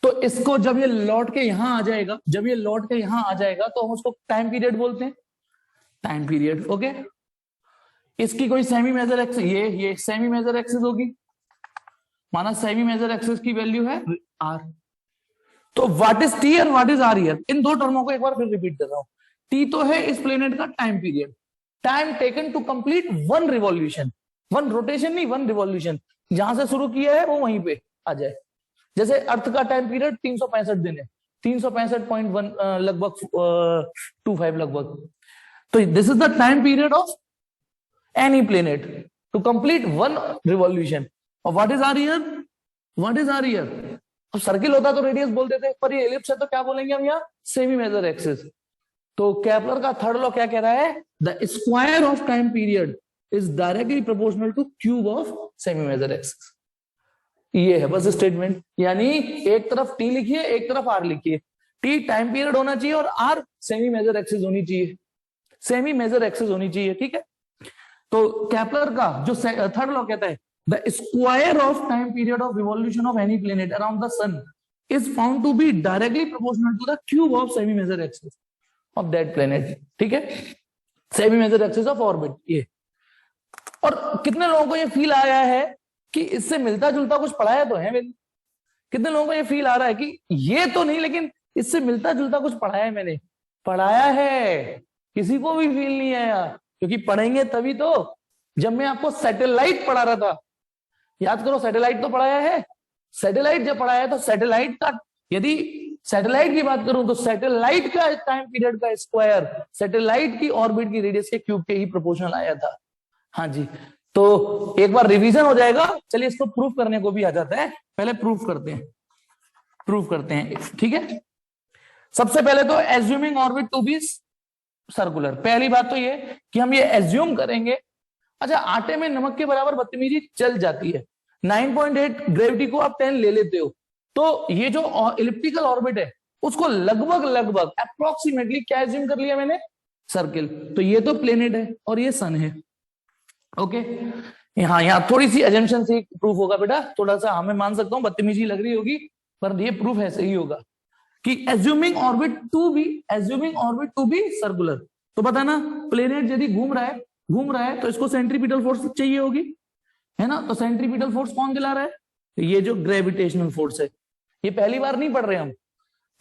तो इसको जब ये लौट के यहां आ जाएगा, जब ये लौट के यहां आ जाएगा तो हम उसको टाइम पीरियड बोलते हैं, टाइम पीरियड, ओके। इसकी कोई सेमी मेजर एक्सिस, ये सेमी मेजर एक्सिस होगी, माना सेमी मेजर एक्सिस की वैल्यू है R। तो व्हाट इज T और व्हाट इज R हियर, इन दो टर्मों को एक बार फिर रिपीट कर रहा हूं। T तो है इस प्लेनेट का time period, time taken to complete 1 revolution, 1 rotation नहीं 1 रिवॉल्यूशन, जहां से शुरू किया है वो वहीं पे आ जाए। जैसे अर्थ का टाइम पीरियड 365 दिन है, 365.1 लगभग 25 लगभग। तो this is the time period of any planet to complete 1 revolution. और what is R here, what is R here, अब सर्किल होता तो रेडियस बोलते थे, पर ये एलिप्स है तो क्या बोलेंगे हम यहाँ, सेमी मेजर एक्सिस। तो केपलर का थर्ड लॉ क्या कह रहा है, the square of time period is directly proportional to cube of semi major axis. ये है बस स्टेटमेंट, यानी एक तरफ T लिखिए एक तरफ R लिखिए। T टाइम पीरियड होना चाहिए और R सेमी मेजर एक्सिस होनी चाहिए, सेमी मेजर एक्सिस होनी चाहिए, ठीक है। तो केपलर का जो थर्ड लॉ कहता है the square of time period of revolution of any planet around the sun is found to be directly proportional to the cube of semi major axis of that planet. ठीक है, semi major axis of orbit ये। और कितने लोगों को ये feel आया है कि इससे मिलता जुलता कुछ पढ़ाया तो है मैंने? कितने लोगों को ये फील आ रहा है कि ये तो नहीं लेकिन इससे मिलता जुलता कुछ पढ़ाया है मैंने? पढ़ाया है, किसी को भी फील नहीं आया? क्योंकि पढ़ेंगे तभी तो। जब मैं आपको सैटेलाइट पढ़ा रहा था, याद करो, सैटेलाइट तो पढ़ाया है। सैटेलाइट जब पढ़ाया तो सैटेलाइट का, यदि सैटेलाइट की बात करूं तो सैटेलाइट का टाइम पीरियड का स्क्वायर सैटेलाइट की ऑर्बिट की रेडियस के क्यूब के ही प्रोपोर्शनल आया था। हाँ जी, तो एक बार रिवीजन हो जाएगा। चलिए इसको प्रूफ करने को भी आ जाता है, पहले प्रूफ करते हैं। ठीक है, सबसे पहले तो assuming orbit to be circular. पहली बात तो ये कि हम ये एज्यूम करेंगे। अच्छा, आटे में नमक के बराबर बदतमीजी चल जाती है। 9.8 ग्रेविटी को आप 10 ले लेते हो, तो ये जो इलिप्टिकल ऑर्बिट है उसको लगभग अप्रोक्सीमेटली क्या एज्यूम कर लिया मैंने? सर्किल। तो ये तो प्लेनेट है और ये सन है। ओके, यहाँ थोड़ी सी एजम्पशन से प्रूफ होगा बेटा, थोड़ा सा हमें मान सकता हूँ बदतमीजी लग रही होगी, पर ये प्रूफ ऐसे ही होगा कि assuming orbit to be circular. तो पता ना, प्लेनेट यदि घूम रहा है तो इसको सेंट्रीपिटल फोर्स चाहिए होगी, है ना? तो सेंट्रीपिटल फोर्स कौन दिला रहा है? ये जो ग्रेविटेशनल फोर्स है। ये पहली बार नहीं पढ़ रहे हम,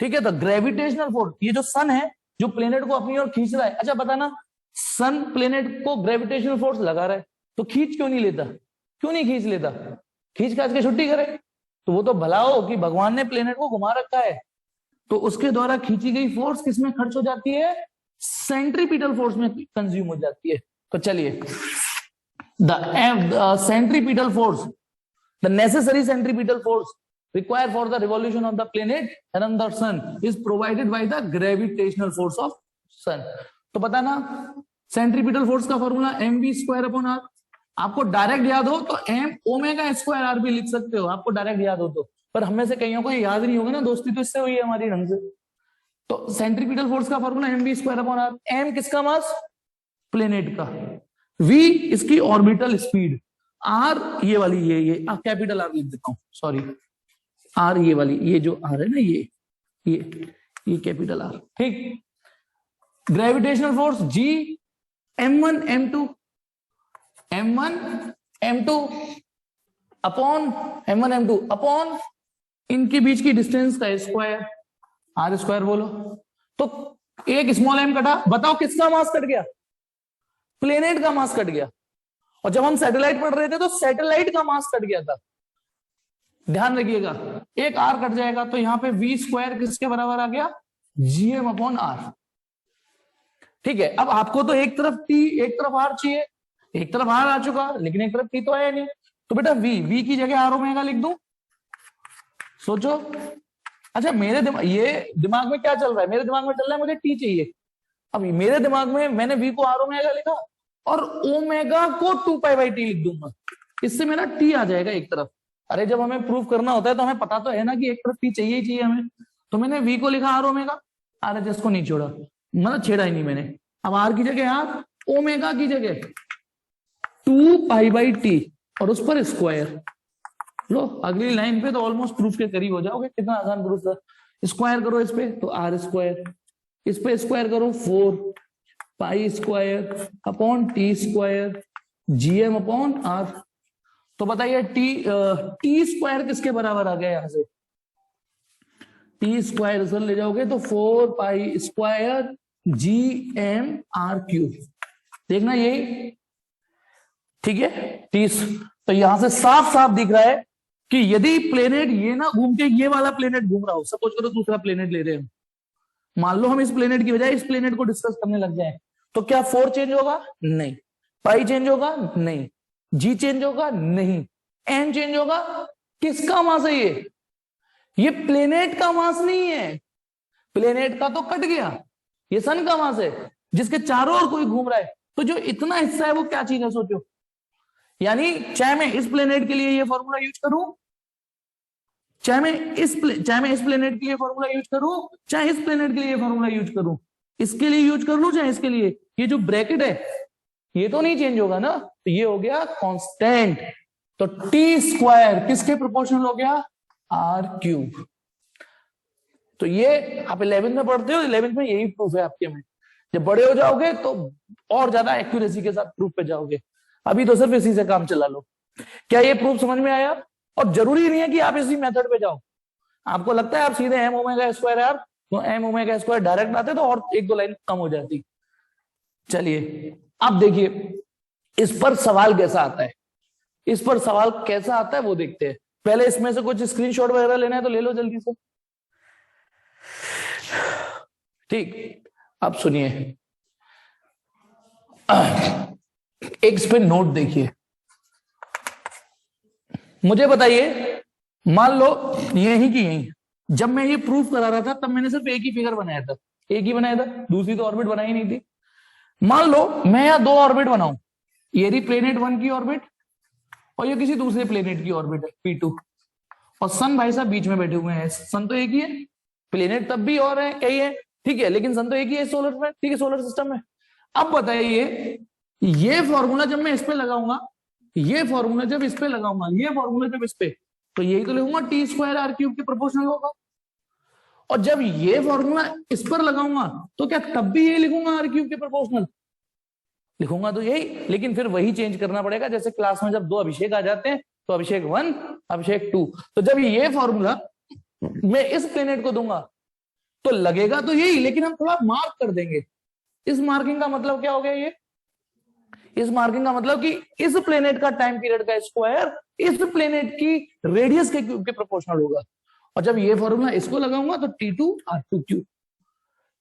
ठीक है? तो ग्रेविटेशनल फोर्स, ये जो सन है जो प्लेनेट को अपनी ओर खींच रहा है। अच्छा, पता ना, सन प्लेनेट को ग्रेविटेशनल फोर्स लगा रहा है, तो खींच क्यों नहीं लेता? क्यों नहीं खींच लेता? खींच काज के छुट्टी करे। तो वो तो भला हो कि भगवान ने प्लेनेट को घुमा रखा है, तो उसके द्वारा खींची गई फोर्स किसमें खर्च हो जाती है? सेंट्रीपिटल फोर्स में कंज्यूम हो जाती है। तो चलिए, the centripetal force, the necessary centripetal force required for the revolution of the planet around the sun is provided by the gravitational force of sun। तो पता ना, सेंट्रीपिटल फोर्स का फॉर्मूला mv²/r। आपको डायरेक्ट याद हो तो m ω²r भी लिख सकते हो, आपको डायरेक्ट याद हो तो। पर हमें से कईयों को याद नहीं होगा ना, दोस्ती तो इससे हुई है हमारी ढंग से। तो सेंट्रीपिटल फोर्स का फॉर्मूला mv²/r। m किसका मास? प्लेनेट का। v इसकी ऑर्बिटल स्पीड। r ये वाली, ये कैपिटल r लिख देता हूं, सॉरी, आर ये वाली, ये जो आर है ना, ये कैपिटल आर। ठीक, ग्रेविटेशनल फोर्स जी m1 m2 अपॉन इनके बीच की डिस्टेंस का स्क्वायर, आर स्क्वायर बोलो। तो एक स्मॉल m कटा, बताओ किसका मास कट गया? प्लेनेट का मास कट गया। और जब हम सैटेलाइट पढ़ रहे थे तो सैटेलाइट का मास कट गया था। ध्यान रखिएगा, एक आर कट जाएगा तो यहाँ पे v² किसके बराबर आ गया? gm/r। ठीक है, अब आपको तो एक तरफ t एक तरफ r चाहिए, एक तरफ r आ चुका लेकिन एक तरफ t तो आया नहीं। तो बेटा v की जगह r ω लिख दूं, सोचो। अच्छा, मेरे दिमाग में क्या चल रहा है? मेरे दिमाग में चल रहा है मुझे t चाहिए। अब मेरे दिमाग में मैंने v को r ω लिखा और ओमेगा को 2π/t लिख दूंगा, इससे मेरा t आ जाएगा एक तरफ। अरे जब हमें प्रूफ करना होता है तो हमें पता तो है ना कि एक तरफ t चाहिए ही चाहिए हमें। तो मैंने v को लिखा r ω, RHS को नहीं छोड़ा, मतलब छेड़ा ही नहीं मैंने। अब r की जगह r, ओमेगा की जगह 2π/t और उस पर स्क्वायर। लो, अगली लाइन पे तो ऑलमोस्ट प्रूफ के करीब हो जाओगे। कितना आसान प्रूफ था। स्क्वायर करो इस पे तो r², इस पे स्क्वायर करो 4π² T² gm/r। तो बताइए t² किसके बराबर आ गया? यहां से t² सर ले जाओगे तो 4π² gm/r³। देखना यही, ठीक है? तो यहां से साफ साफ दिख रहा है कि यदि प्लेनेट ये ना घूम के ये वाला प्लेनेट घूम रहा हो, सपोज करो दूसरा प्लेनेट ले रहे हैं, मान लो हम इस प्लेनेट की बजाय इस प्लेनेट को डिस्कस करने लग जाए, तो क्या 4 चेंज होगा? नहीं। पाई चेंज होगा? नहीं। जी चेंज होगा? नहीं। एन चेंज होगा? किसका मास है ये प्लेनेट का मास नहीं है। प्लेनेट का तो कट गया, ये सन का मास है जिसके चारों ओर कोई घूम रहा है। तो जो इतना हिस्सा है वो क्या चीज है, सोचो। यानी चाहे मैं इस प्लेनेट के लिए ये फॉर्मूला यूज करूं, चाहे मैं इस प्लेनेट के लिए फॉर्मूला यूज करूं, चाहे इस प्लेनेट के लिए फॉर्मूला यूज करूं, इसके लिए यूज कर लूं चाहे इसके लिए, ये जो ब्रैकेट है ये तो नहीं चेंज होगा ना। तो ये हो गया कांस्टेंट। तो टी स्क्वायर किसके प्रोपोर्शनल हो गया, आर क्यूब। तो ये आप 11th में पढ़ते हो, 11th में यही प्रूफ है आपके में। जब बड़े हो जाओगे तो और ज्यादा एक्यूरेसी के साथ प्रूफ पे जाओगे, अभी तो सिर्फ इसी से काम चला लो। क्या ये प्रूफ समझ में आया? और जरूरी नहीं है कि आप इसी मेथड पे जाओ। आपको लगता है आप सीधे एम ओमेगा स्क्वायर यार, तो एम ओमेगा स्क्वायर डायरेक्ट आते तो और एक दो लाइन कम हो जाती। चलिए अब देखिए इस पर सवाल कैसा आता है, इस पर सवाल कैसा आता है वो देखते हैं। पहले इसमें से कुछ स्क्रीनशॉट वगैरह लेना है तो ले लो जल्दी से। ठीक, अब सुनिए, एक इस पे नोट देखिए। मुझे बताइए, मान लो यही की यही, जब मैं ये प्रूफ करा रहा था तब मैंने सिर्फ एक ही फिगर बनाया था, एक ही बनाया था, दूसरी तो ऑर्बिट बनाई नहीं थी। मान लो मैं यहां दो ऑर्बिट बनाऊं, ये रही प्लेनेट 1 की ऑर्बिट और ये किसी दूसरे प्लेनेट की ऑर्बिट है P2, और सन भाई साहब बीच में बैठे हुए हैं। सन तो एक ही है, प्लेनेट तब भी और है कई है, ठीक है, लेकिन सन तो एक ही है सोलर में, ठीक है, सोलर सिस्टम में। अब बताइए ये फॉर्मूला जब मैं इस पे लगाऊंगा, ये फॉर्मूला जब इस पे लगाऊंगा, ये फॉर्मूला जब इस पे, तो यही तो लिखूंगा टी स्क्वायर आर क्यूब के प्रोपोर्शनल होगा। और जब ये फॉर्मूला इस पर लगाऊंगा तो क्या तब भी यही लिखूंगा आर क्यूब के प्रोपोर्शनल? लिखूंगा तो यही, लेकिन फिर वही चेंज करना पड़ेगा। जैसे क्लास में जब दो अभिषेक आ जाते हैं तो अभिषेक 1 अभिषेक 2, तो जब ये फॉर्मूला मैं इस प्लेनेट को दूंगा तो लगेगा तो यही, लेकिन हम थोड़ा मार्क कर देंगे। इस मार्किंग का मतलब क्या हो गया? ये इस मार्किंग का मतलब कि इस प्लेनेट का टाइम पीरियड का स्क्वायर इस प्लेनेट की रेडियस के क्यूब के प्रोपोर्शनल होगा। और जब ये फॉर्मूला इसको लगाऊंगा तो T2 R2 क्यूब।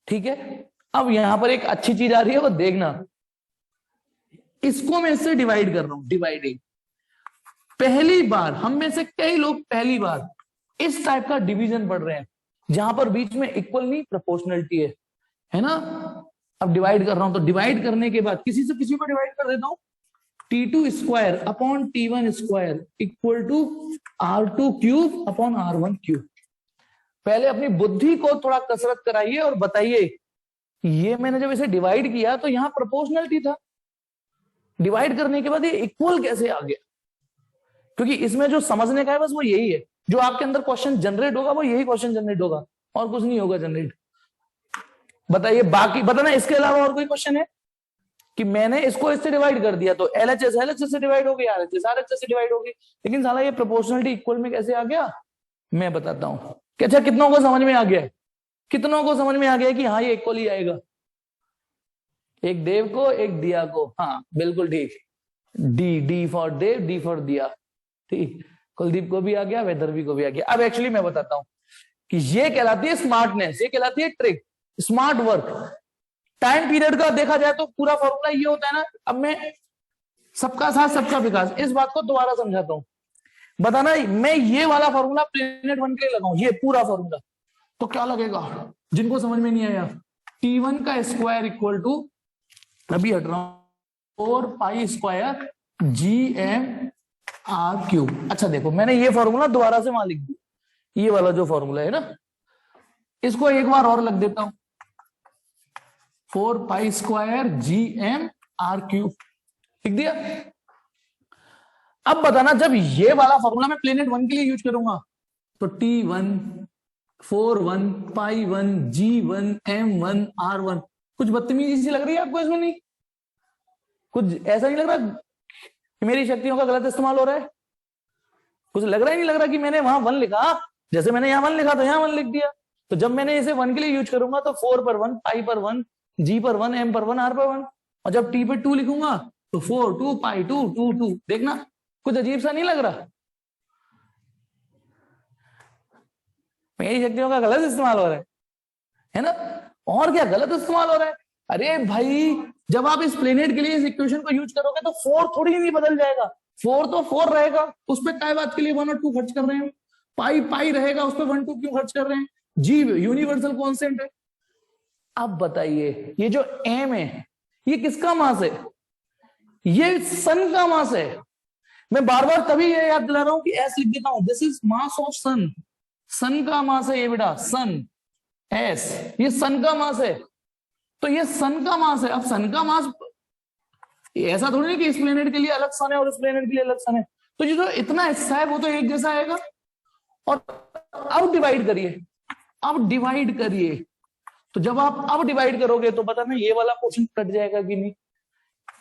ठीक है, अब यहां पर एक अच्छी चीज आ रही है, वो देखना। इसको मैं इससे डिवाइड कर रहा हूं, डिवाइडिंग। पहली बार हम में से कई लोग पहली बार इस टाइप का डिवीजन पढ़ रहे हैं जहां पर बीच में इक्वल नहीं प्रोपोर्शनलिटी है ना। अब डिवाइड कर रहा हूं तो डिवाइड करने के बाद किसी से किसी को डिवाइड कर देता हूं, T2 square upon T1 square equal to R2 cube upon R1 cube. पहले अपनी बुद्धि को थोड़ा कसरत कराइए और बताइए, ये मैंने जब इसे डिवाइड किया तो यहां प्रोपोर्शनलिटी था, डिवाइड करने के बाद ये इक्वल कैसे आ गया? क्योंकि इसमें जो समझने का है बस वो यही है, जो आपके अंदर क्वेश्चन जनरेट होगा वो यही क्वेश्चन जनरेट होगा, और कुछ नहीं होगा जनरेट। बताइए बाकी, बताना इसके अलावा और कोई क्वेश्चन है कि मैंने इसको इससे डिवाइड कर दिया तो LHS LHS से डिवाइड हो गई, RHS RHS से डिवाइड हो गई, लेकिन साला ये प्रोपोर्शनलिटी इक्वल में कैसे आ गया? मैं बताता हूं। अच्छा, कितनों को समझ में आ गया? कितनों को समझ में आ गया कि हाँ ये इक्वल ही आएगा? एक देव को एक दिया को, हाँ बिल्कुल ठीक, D for Dev, D for Diya, ठीक। कुलदीप को भी आ गया, वैदर्भी को भी आ गया। अब एक्चुअली मैं बताता हूं कि ये कहलाती है स्मार्टनेस, ये कहलाती है trick, smart work. Time period का देखा जाए तो पूरा फॉर्मूला ये होता है ना। अब मैं सबका साथ सबका विकास, इस बात को दोबारा समझाता हूं। बताना मैं ये वाला फॉर्मूला प्लेनेट 1 के लिए लगाऊं, ये पूरा फॉर्मूला, तो क्या लगेगा? जिनको समझ में नहीं आया, T1 का स्क्वायर इक्वल टू, अभी हट रहा हूं, 4 pi square GM R cube. अच्छा देखो, मैंने ये फॉर्मूला दोबारा से वहां लिख दिया, ये वाला जो फॉर्मूला है ना, इसको एक बार और लग देता हूं, 4 pi square GM R cube लिख दिया। अब बताना, जब ये वाला फॉर्मूला मैं प्लेनेट 1 के लिए यूज करूंगा तो T1 4 1 पाई 1 G1 M1 R1, कुछ बदतमीजी सी लग रही है आपको इसमें? नहीं, कुछ ऐसा नहीं लग रहा कि मेरी शक्तियों का गलत इस्तेमाल हो रहा है? कुछ लग रहा ही नहीं लग रहा कि मैंने वहां 1 लिखा, जैसे मैंने यहां 1 लिखा तो यहां 1 लिख दिया। तो जब मैंने इसे 1 के लिए यूज करूंगा तो 4 पर 1 पाई पर 1 G पर 1 M पर 1 R पर 1, और जब T पर 2 लिखूंगा तो 4 2 पाई 2 2 2। देखना कुछ अजीब सा नहीं लग रहा? मेरी शक्तियों का गलत इस्तेमाल हो रहा है ना? और क्या गलत इस्तेमाल हो रहा है? अरे भाई, जब आप इस प्लेनेट के लिए इस इक्वेशन को यूज करोगे तो 4 थोड़ी नहीं बदल जाएगा, 4 तो 4 रहेगा, उस पर काय बात के लिए 1 और 2 खर्च कर रहे हैं? पाई पाई रहेगा, उस पर 1 2 क्यों खर्च कर रहे हैं? जी यूनिवर्सल कांस्टेंट है। अब बताइए, ये जो एम है ये किसका मास है? ये सन का मास है। मैं बार बार तभी ये याद दिला रहा हूं कि एस लिख देता हूं, दिस इज मास ऑफ सन। सन का मास है ये बेटा, सन एस, ये सन का मास है, तो ये सन का मास है। अब सन का मास ऐसा थोड़ी नहीं कि इस प्लेनेट के लिए अलग सन है और इस प्लेनेट के लिए अलग सन है, तो ये जो इतना हिस्सा है वो तो एक जैसा आएगा। और अब डिवाइड करिए, अब डिवाइड करिए, तो जब आप अब डिवाइड करोगे तो पता नहीं ये वाला पोर्शन कट जाएगा कि नहीं।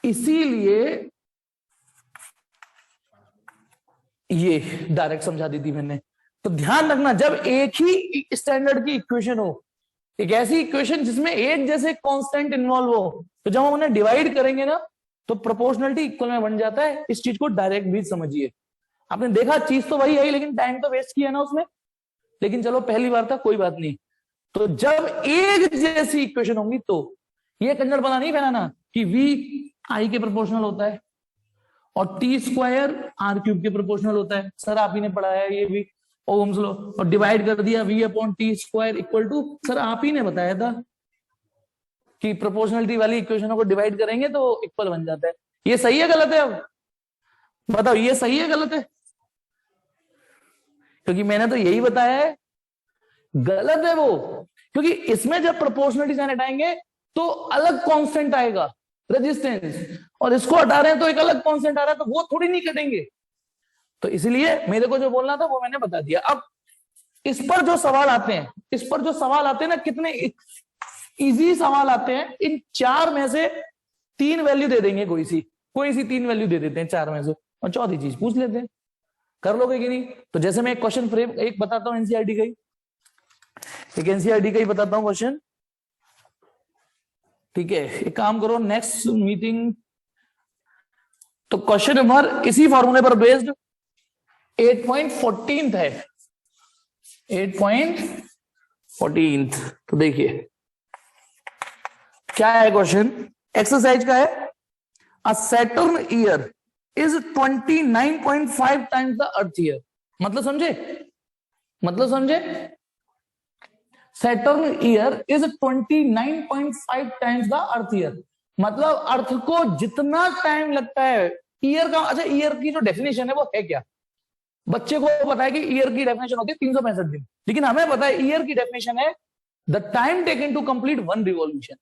इसीलिए ये डायरेक्ट समझा दी थी मैंने। तो ध्यान रखना, जब एक ही स्टैंडर्ड की इक्वेशन हो, एक ऐसी इक्वेशन जिसमें एक जैसे कांस्टेंट इन्वॉल्व हो, तो जब हम उन्हें डिवाइड करेंगे ना तो प्रोपोर्शनलिटी इक्वल में बन जाता है। इस चीज को डायरेक्ट भी समझिए। आपने देखा चीज तो वही है, लेकिन टाइम तो वेस्ट किया ना उसमें, लेकिन चलो पहली बार था कोई बात नहीं। तो जब एक जैसी इक्वेशन होंगी तो ये कंजर बना नहीं फैलाना कि v i के प्रोपोर्शनल होता है और t स्क्वायर r क्यूब के प्रोपोर्शनल होता है। सर आप ही ने पढ़ाया ये भी, ओम्स लॉ, और डिवाइड कर दिया v upon T square equal to, sir आप ही ने बताया था कि प्रोपोर्शनलिटी वाली इक्वेशनों को डिवाइड करेंगे तो इक्वल बन जाता है। ये सही है गलत है? अब बताओ ये सही है गलत है? क्योंकि मैंने तो यही बताया है। गलत है वो, क्योंकि इसमें जब प्रोपोर्शनलिटी साइन हटाएंगे तो अलग कांस्टेंट आएगा रेजिस्टेंस, और इसको हटा रहे हैं तो एक अलग कांस्टेंट आ रहा है, तो वो थोड़ी नहीं कटेंगे। तो इसलिए मेरे को जो बोलना था वो मैंने बता दिया। अब इस पर जो सवाल आते हैं, इस पर जो सवाल आते हैं ना, कितने इजी सवाल आते हैं। इन चार में से तीन वैल्यू दे देंगे, कोई सी तीन वैल्यू दे देते हैं चार में से, और चौथी चीज पूछ लेते हैं। कर लोगे कि नहीं? तो जैसे मैं एक क्वेश्चन फ्रेम एक बताता हूं एनसीईआरटी का ही, एक एनसीईआरटी का ही बताता हूं क्वेश्चन, ठीक है? एक काम करो, नेक्स्ट मीटिंग तो क्वेश्चन नंबर इसी फॉर्मूले पर बेस्ड 8.14 है, 8.14। तो देखिए क्या है क्वेश्चन, एक्सरसाइज का है। A Saturn year is 29.5 times the earth year. मतलब समझे? मतलब समझे? Saturn year is 29.5 times the earth year. मतलब अर्थ को जितना टाइम लगता है ईयर का। अच्छा, ईयर की जो डेफिनेशन है वो है क्या? बच्चे को पता है कि ईयर की डेफिनेशन होती है 365 दिन, लेकिन हमें पता है ईयर की डेफिनेशन है the time taken to complete one revolution.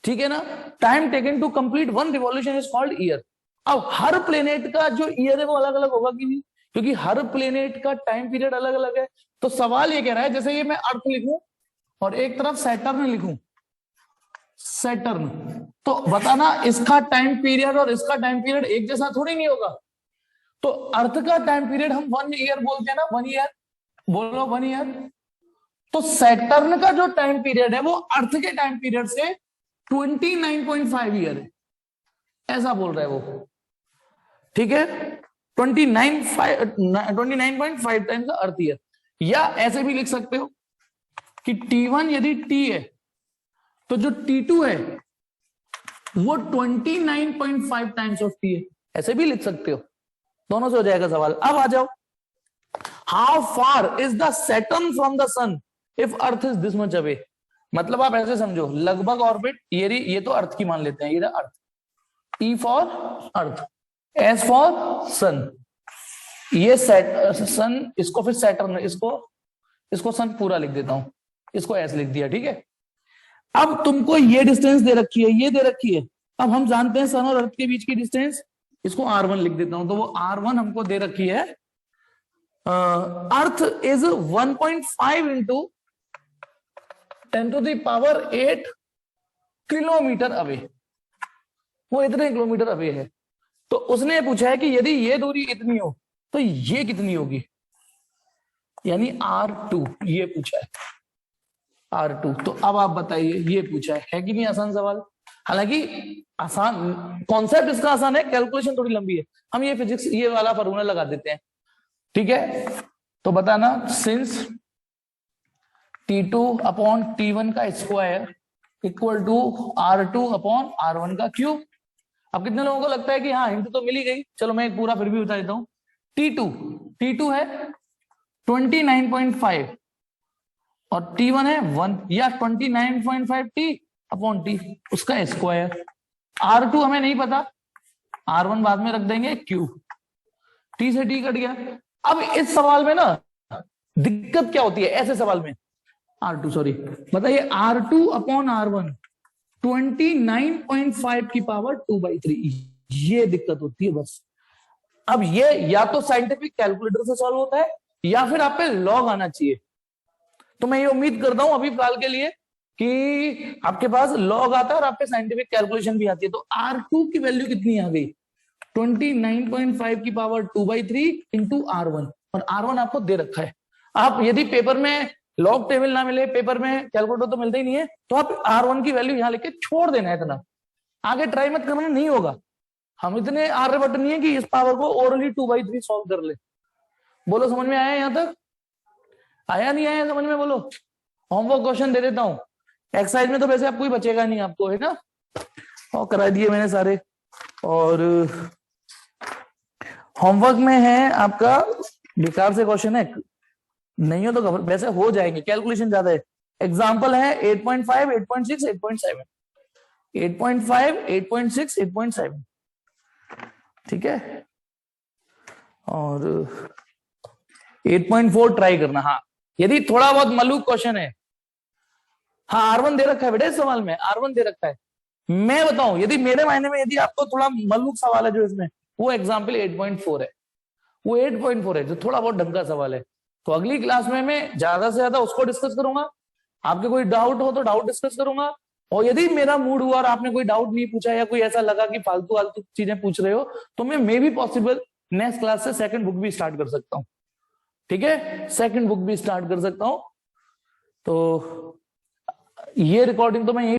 ठीक है ना? Time taken to complete one revolution is called year. अब हर प्लेनेट का जो ईयर है वो अलग अलग होगा कि नहीं? क्योंकि हर प्लेनेट का टाइम पीरियड अलग अलग है। तो सवाल ये कह रहा है, जैसे ये मैं अर्थ लिखूं और एक तरफ सैटर्न लिखूं, सैटर्न, तो बताना इसका टाइम पीरियड और इसका टाइम पीरियड एक जैसा थोड़ी नहीं होगा। तो अर्थ का टाइम पीरियड हम 1 ईयर बोलते हैं ना, 1 ईयर, बोलो 1 ईयर। तो सैटर्न का जो टाइम पीरियड है वो अर्थ के टाइम पीरियड से 29.5 ईयर है, ऐसा बोल रहा है वो। ठीक है? 29.5 टाइम्स द अर्थ ईयर। या ऐसे भी लिख सकते हो कि T1 यदि T है तो जो T2 है वो 29.5 टाइम्स ऑफ T है, ऐसे भी लिख सकते हो। दोनों से हो जाएगा सवाल। अब आ जाओ, how far is the Saturn from the sun if earth is this much away. मतलब आप ऐसे समझो, लगभग ऑर्बिट, ये तो अर्थ की मान लेते हैं, ये earth, E for earth, S for sun, ये सन, इसको फिर सैटर्न, इसको सन पूरा लिख देता हूं, इसको S लिख दिया। ठीक है? अब तुमको ये डिस्टेंस दे रखी है, ये दे रखी है। अब हम जानते हैं सन और अर्थ के बीच की डिस्टेंस, इसको R1 लिख देता हूं। तो वो R1 हमको दे रखी है, earth is 1.5 into 10⁸ kilometre away, वो इतने किलोमीटर अवे है। तो उसने पूछा है कि यदि ये दूरी इतनी हो तो ये कितनी होगी, यानी R2, ये पूछा है R2। तो अब आप बताइए, ये पूछा है कि नहीं आसान सवाल? हालांकि आसान, कॉन्सेप्ट इसका आसान है, कैलकुलेशन थोड़ी लंबी है। हम ये फिजिक्स, ये वाला फॉर्मूला लगा देते हैं। ठीक है? तो बताना, सिंस T2 अपॉन T1 का square equal to R2 upon R1 का क्यूब। अब कितने लोगों को लगता है कि हाँ हिंट तो मिल ही गई? चलो मैं एक पूरा फिर भी बता देता हूं। T2 है 29.5 और T1 है 1, या 29.5 T अपॉन T, उसका स्क्वायर। R2 हमें नहीं पता, R1 बाद में रख देंगे, क्यूब, T से T कट गया। अब इस सवाल में ना दिक्कत क्या होती है ऐसे सवाल में, R2 सॉरी, बताइए, R2 अपॉन R1 29.5 की पावर 2/3, ये दिक्कत होती है बस। अब ये या तो साइंटिफिक कैलकुलेटर से सॉल्व होता है या फिर आप पे लॉग आना चाहिए। तो मैं ये उम्मीद करता हूं अभी फिलहाल के लिए कि आपके पास लॉग आता है और आप पे साइंटिफिक कैलकुलेशन भी आती है। तो R2 की वैल्यू कितनी आ गई, 29.5 की पावर 2/3 इंटू R1, और R1 आपको दे रखा है। आप यदि पेपर में लॉग टेबल ना मिले, पेपर में कैलकुलेटर तो मिलता ही नहीं है, तो आप R1 की वैल्यू यहां लेके छोड़ देना है, इतना आगे ट्राई मत करना, नहीं होगा। हम इतने आर्यभट्ट नहीं है कि इस पावर को ओरली 2/3 सॉल्व कर ले। बोलो समझ में आया यहां तक? आया नहीं आया समझ में, बोलो। होमवर्क क्वेश्चन दे देता हूं। एक्सरसाइज में तो वैसे आपको ही बचेगा नहीं, आपको है ना, और करा दिए मैंने सारे। और होमवर्क में है आपका बेकार से क्वेश्चन है, नहीं हो तो वैसे हो जाएंगे, कैलकुलेशन ज्यादा है। एग्जाम्पल है 8.5, 8.6, 8.7, 8.5, 8.6, 8.7, ठीक है। और 8.4 ट्राई करना। हाँ, यदि थोड़ा बहुत मलूक क्वेश्चन है, हाँ R1 दे रखा है बेटे, इस सवाल में R1 दे रखा है। मैं बताऊं, यदि मेरे मायने में यदि आपको थोड़ा मलूक सवाल है जो इसमें, वो एग्जाम्पल 8.4 है, वो 8.4 है जो थोड़ा बहुत ढंग का सवाल है। तो अगली क्लास में मैं ज्यादा से ज्यादा उसको डिस्कस करूंगा। आपके कोई डाउट हो तो डाउट डिस्कस करूंगा, और यदि मेरा मूड हुआ और आपने कोई डाउट नहीं पूछा या कोई ऐसा लगा कि फालतू फालतू चीजें पूछ रहे हो, तो मैं मे भी पॉसिबल नेक्स्ट क्लास से सेकंड बुक भी स्टार्ट कर सकता हूँ, ठीक है, सेकंड बुक भी स्टार्ट कर सकता हूँ। तो ये रिकॉर्डिंग तो मैं यही